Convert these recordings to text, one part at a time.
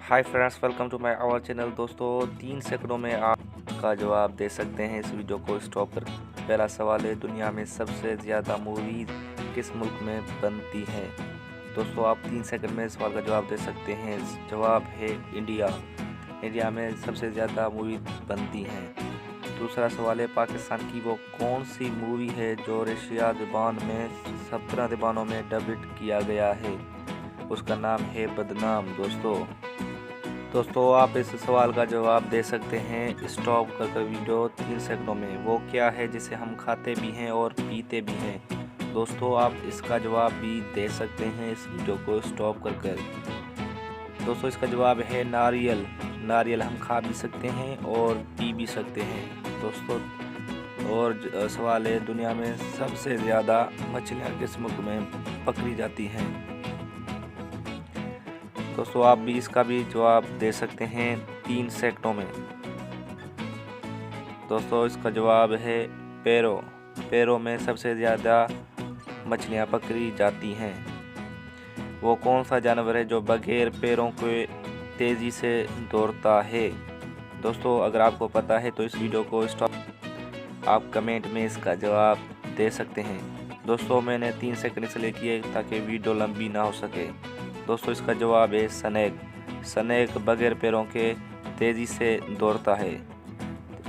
Hi friends, welcome to my our channel. दोस्तों 3 सेकंडों में आपका जवाब दे सकते हैं। इस वीडियो को स्टॉप कर। पहला सवाल है, दुनिया में सबसे ज़्यादा मूवीज़ किस मुल्क में बनती हैं? दोस्तों आप 3 सेकंड में सवाल का जवाब दे सकते हैं। जवाब है इंडिया। इंडिया में सबसे ज़्यादा मूवी बनती हैं। दूसरा सवाल है, पाकिस्तान की वो कौन सी मूवी है जो रशिया ज़बान में 17 ज़बानों में डबिट किया गया है? उसका नाम है बदनाम। दोस्तों आप इस सवाल का जवाब दे सकते हैं स्टॉप कर वीडियो 3 सेकंडों में। वो क्या है जिसे हम खाते भी हैं और पीते भी हैं? दोस्तों आप इसका जवाब भी दे सकते हैं इस वीडियो को स्टॉप कर। दोस्तों इसका जवाब है नारियल। नारियल हम खा भी सकते हैं और पी भी सकते हैं दोस्तों। और सवाल है, दुनिया में सबसे ज़्यादा मछलियाँ किस मुल्क में पकड़ी जाती हैं? दोस्तों आप भी इसका भी जवाब दे सकते हैं 3 सेकंडों में। दोस्तों इसका जवाब है पेरो। पेरो में सबसे ज़्यादा मछलियाँ पकड़ी जाती हैं। वो कौन सा जानवर है जो बगैर पैरों के तेज़ी से दौड़ता है? दोस्तों अगर आपको पता है तो इस वीडियो को स्टॉप। आप कमेंट में इसका जवाब दे सकते हैं। दोस्तों मैंने 3 सेकंड इसलिए किए ताकि वीडियो लंबी ना हो सके। दोस्तों इसका जवाब है स्नेक। स्नेक बगैर पैरों के तेज़ी से दौड़ता है।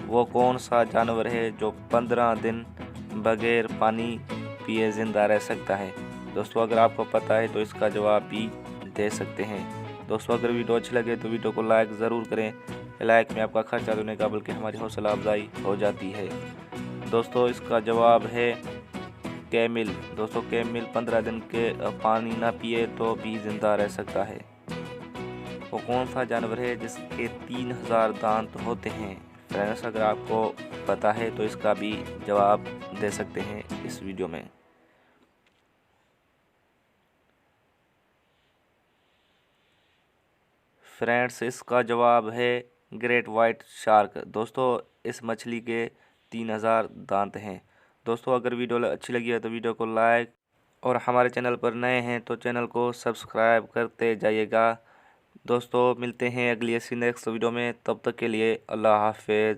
वो कौन सा जानवर है जो 15 दिन बगैर पानी पिए ज़िंदा रह सकता है? दोस्तों अगर आपको पता है तो इसका जवाब भी दे सकते हैं। दोस्तों अगर वीडियो अच्छी लगे तो वीडियो को लाइक ज़रूर करें। लाइक में आपका खर्चा देने का बल्कि हमारी हौसला अफजाई हो जाती है। दोस्तों इसका जवाब है कैमिल। दोस्तों कैमिल 15 दिन के पानी ना पिए तो भी ज़िंदा रह सकता है। वो कौन सा जानवर है जिसके 3000 दांत होते हैं? फ्रेंड्स अगर आपको पता है तो इसका भी जवाब दे सकते हैं इस वीडियो में। फ्रेंड्स इसका जवाब है ग्रेट वाइट शार्क। दोस्तों इस मछली के 3000 दांत हैं। दोस्तों अगर वीडियो अच्छी लगी है तो वीडियो को लाइक और हमारे चैनल पर नए हैं तो चैनल को सब्सक्राइब करते जाइएगा। दोस्तों मिलते हैं अगली ऐसी नेक्स्ट वीडियो में। तब तक के लिए अल्लाह हाफिज़।